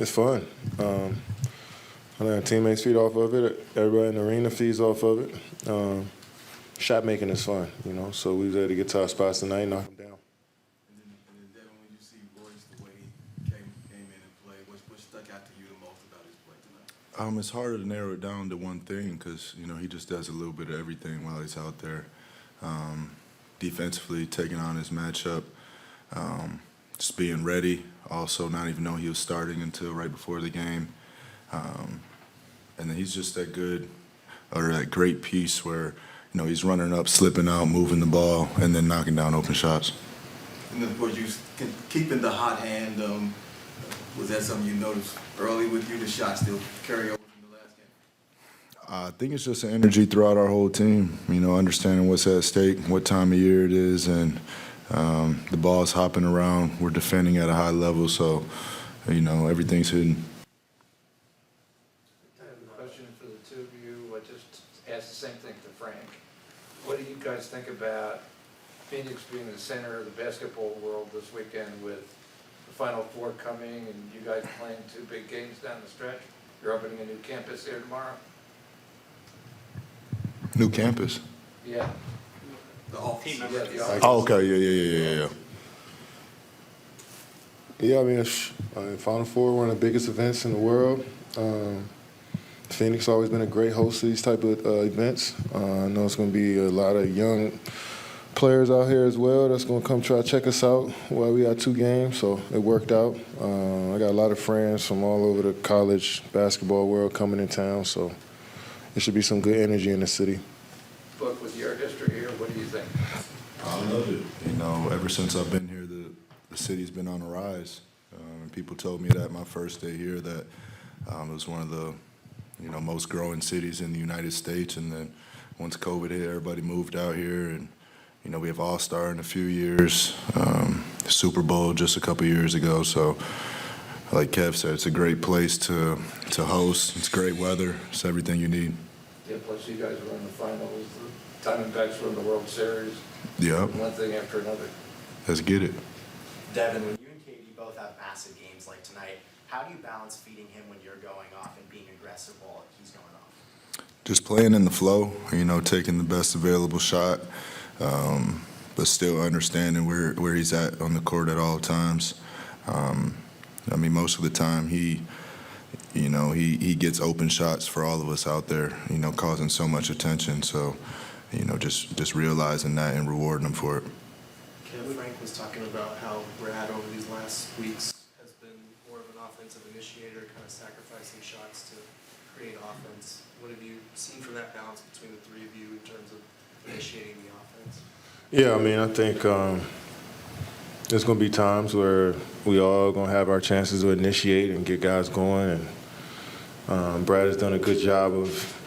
It's fun. I think our teammates feed off of it. Everybody in the arena feeds off of it. Shot making is fun, So we was able to get to our spots tonight and knock them down. And then Devin, when you see Royce, the way he came in and played, what stuck out to you the most about his play tonight? It's harder to narrow it down to one thing because, he just does a little bit of everything while he's out there. Defensively, taking on his matchup, just being ready, also not even know he was starting until right before the game. And then he's just that great piece where, he's running up, slipping out, moving the ball, and then knocking down open shots. And then, of course, you keeping the hot hand. Was that something you noticed early with you? The shot still carry over from the last game? I think it's just an energy throughout our whole team, understanding what's at stake, what time of year it is, and the ball's hopping around. We're defending at a high level, so, everything's hidden. I have a question for the two of you. I just asked the same thing to Frank. What do you guys think about Phoenix being the center of the basketball world this weekend with the Final Four coming and you guys playing two big games down the stretch? You're opening a new campus here tomorrow? New campus? Yeah. The office. Yeah, the office. Oh, okay, yeah. Yeah, I mean, Final Four, one of the biggest events in the world. Phoenix always been a great host of these type of events. I know it's going to be a lot of young players out here as well that's going to come try to check us out while we got two games, so it worked out. I got a lot of friends from all over the college basketball world coming in town, so it should be some good energy in the city. Book, with your history here, what do you think? I love it. Ever since I've been here, the city's been on a rise. People told me that my first day here that it was one of the most growing cities in the United States. And then once COVID hit, everybody moved out here, and we have All-Star in a few years, Super Bowl just a couple years ago. So, like Kev said, it's a great place to host. It's great weather. It's everything you need. Yeah, plus you guys were in the finals. The Diamondbacks were in the World Series. Yep. One thing after another. Let's get it. Devin, when you and Katie both have massive games like tonight, how do you balance feeding him when you're going off and being aggressive while he's going off? Just playing in the flow, taking the best available shot, but still understanding where he's at on the court at all times. Most of the time he gets open shots for all of us out there, causing so much attention. So, just realizing that and rewarding him for it. Kev, Frank was talking about how Brad over these last weeks has been more of an offensive initiator, kind of sacrificing shots to create offense. What have you seen from that balance between the three of you in terms of initiating the offense? Yeah, I think there's going to be times where we all going to have our chances to initiate and get guys going. And Brad has done a good job of,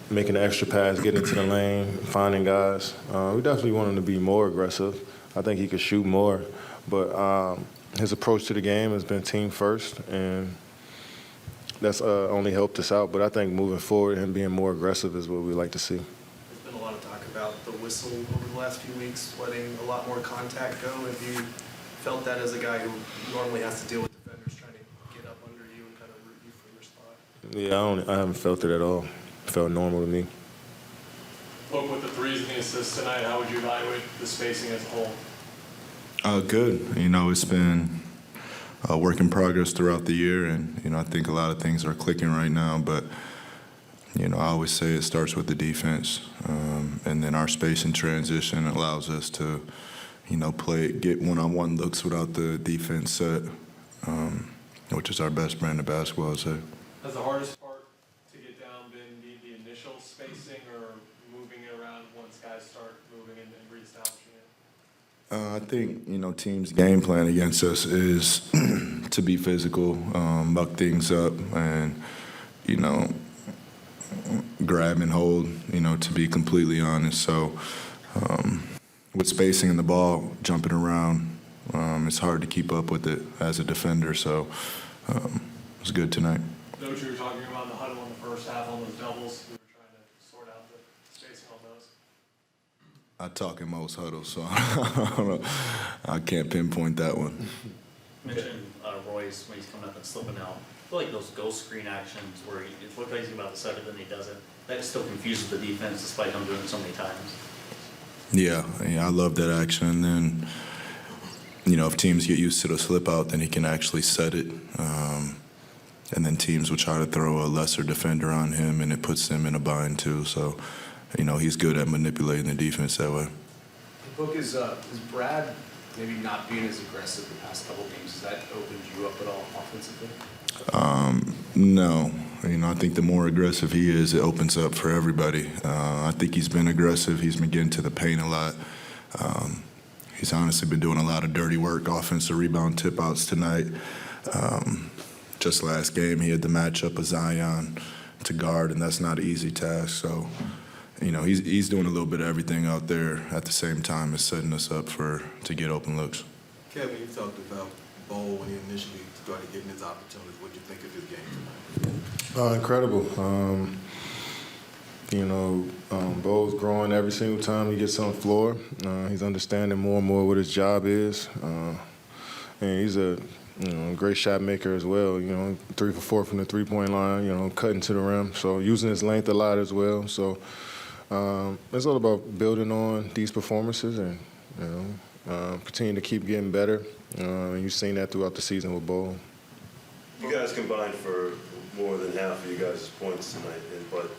making the extra pass, getting into the lane, finding guys. We definitely want him to be more aggressive. I think he could shoot more. But his approach to the game has been team first, and that's only helped us out. But I think moving forward, him being more aggressive is what we like to see. There's been a lot of talk about the whistle over the last few weeks, letting a lot more contact go. Have you felt that as a guy who normally has to deal with defenders trying to get up under you and kind of root you for your spot? Yeah, I haven't felt it at all. It felt normal to me. Look, with the threes and the assists tonight, how would you evaluate the spacing as a whole? Good. It's been a work in progress throughout the year, and, I think a lot of things are clicking right now. But, I always say it starts with the defense, and then our space and transition allows us to, get one-on-one looks without the defense set, which is our best brand of basketball, I'd say. Has the hardest part to get down been the initial spacing or moving it around once guys start moving and reestablishing it? I think, teams' game plan against us is to be physical, muck things up, and, grab and hold, to be completely honest. So with spacing in the ball, jumping around, it's hard to keep up with it as a defender. So it was good tonight. Know what you were talking about in the huddle in the first half on those doubles. We were trying to sort out the spacing on those. I talk in most huddles, so I don't know. I can't pinpoint that one. mentioned Royce when he's coming up and slipping out. I feel like those ghost screen actions where it looks like he's about to set it, then he doesn't. That just still confuses the defense despite him doing it so many times. Yeah, I love that action. And then, if teams get used to the slip out, then he can actually set it. And then teams will try to throw a lesser defender on him, and it puts them in a bind too. So, he's good at manipulating the defense that way. The book is Brad maybe not being as aggressive the past couple games. Has that opened you up at all offensively? No. I think the more aggressive he is, it opens up for everybody. I think he's been aggressive. He's been getting to the paint a lot. He's honestly been doing a lot of dirty work, offensive rebound tip-outs tonight. Just last game, he had the matchup of Zion to guard, and that's not an easy task. So, he's doing a little bit of everything out there at the same time as setting us up to get open looks. Kevin, you talked about Bo when he initially started getting his opportunities. What did you think of his game tonight? Incredible. Bo's growing every single time he gets on the floor. He's understanding more and more what his job is. And he's a great shot maker as well. 3 for 4 from the three-point line. Cutting to the rim. So using his length a lot as well. So it's all about building on these performances and continue to keep getting better. And you've seen that throughout the season with Bo. You guys combined for more than half of you guys' points tonight, but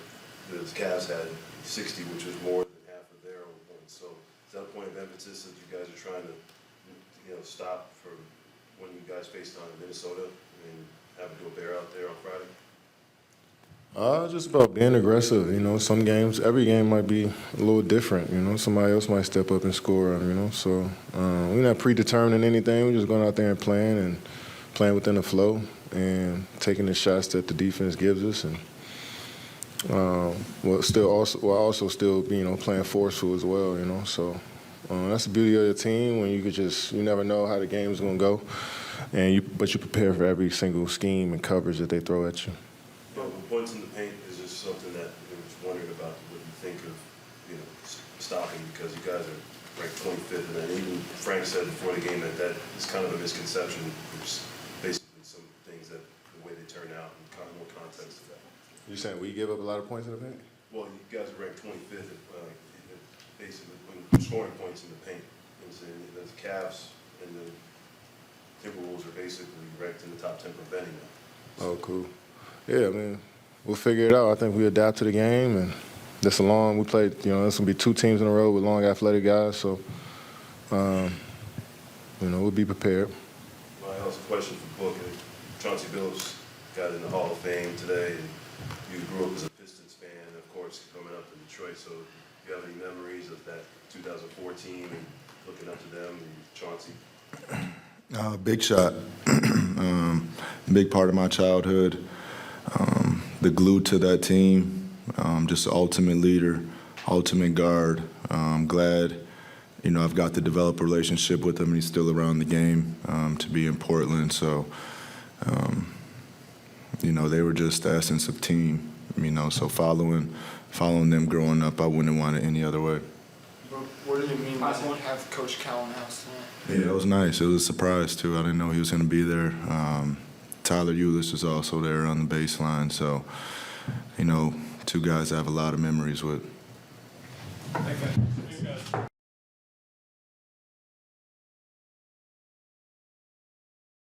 the Cavs had 60, which was more than half of their own points. So is that a point of emphasis that you guys are trying to, stop for when you guys faced on Minnesota and having to bear out there on Friday? Just about being aggressive. Some games, every game might be a little different. Somebody else might step up and score. So we're not predetermining anything. We're just going out there and playing within the flow and taking the shots that the defense gives us, and while also still playing forceful as well. So that's the beauty of the team when you never know how the game's going to go, but you prepare for every single scheme and coverage that they throw at you. Points in the paint is just something that I was wondering about what you think of, stopping, because you guys are ranked 25th, and then even Frank said before the game that is kind of a misconception. There's basically some things that the way they turn out and kind of more context to that. You're saying we give up a lot of points in the paint? Well, you guys are ranked 25th, basically when you're scoring points in the paint. The Cavs and the Timberwolves are basically ranked in the top 10 preventing that. Oh, cool. Yeah, we'll figure it out. I think we adapt to the game, and we played, there's going to be 2 teams in a row with long athletic guys, so, we'll be prepared. Well, I also a question for Book. Chauncey Billups got in the Hall of Fame today, and you grew up as a Pistons fan, of course, coming up to Detroit, so do you have any memories of that 2014 and looking up to them and Chauncey? Big shot. Big part of my childhood. The glue to that team, just the ultimate leader, ultimate guard. I'm glad, I've got to develop a relationship with him. He's still around the game to be in Portland. So, they were just the essence of team, so following them growing up, I wouldn't want it any other way. What did it mean to have Coach Cal in the house tonight? Yeah, it was nice. It was a surprise, too. I didn't know he was going to be there. Tyler Ulis was also there on the baseline. So, 2 guys I have a lot of memories with. Thanks, guys.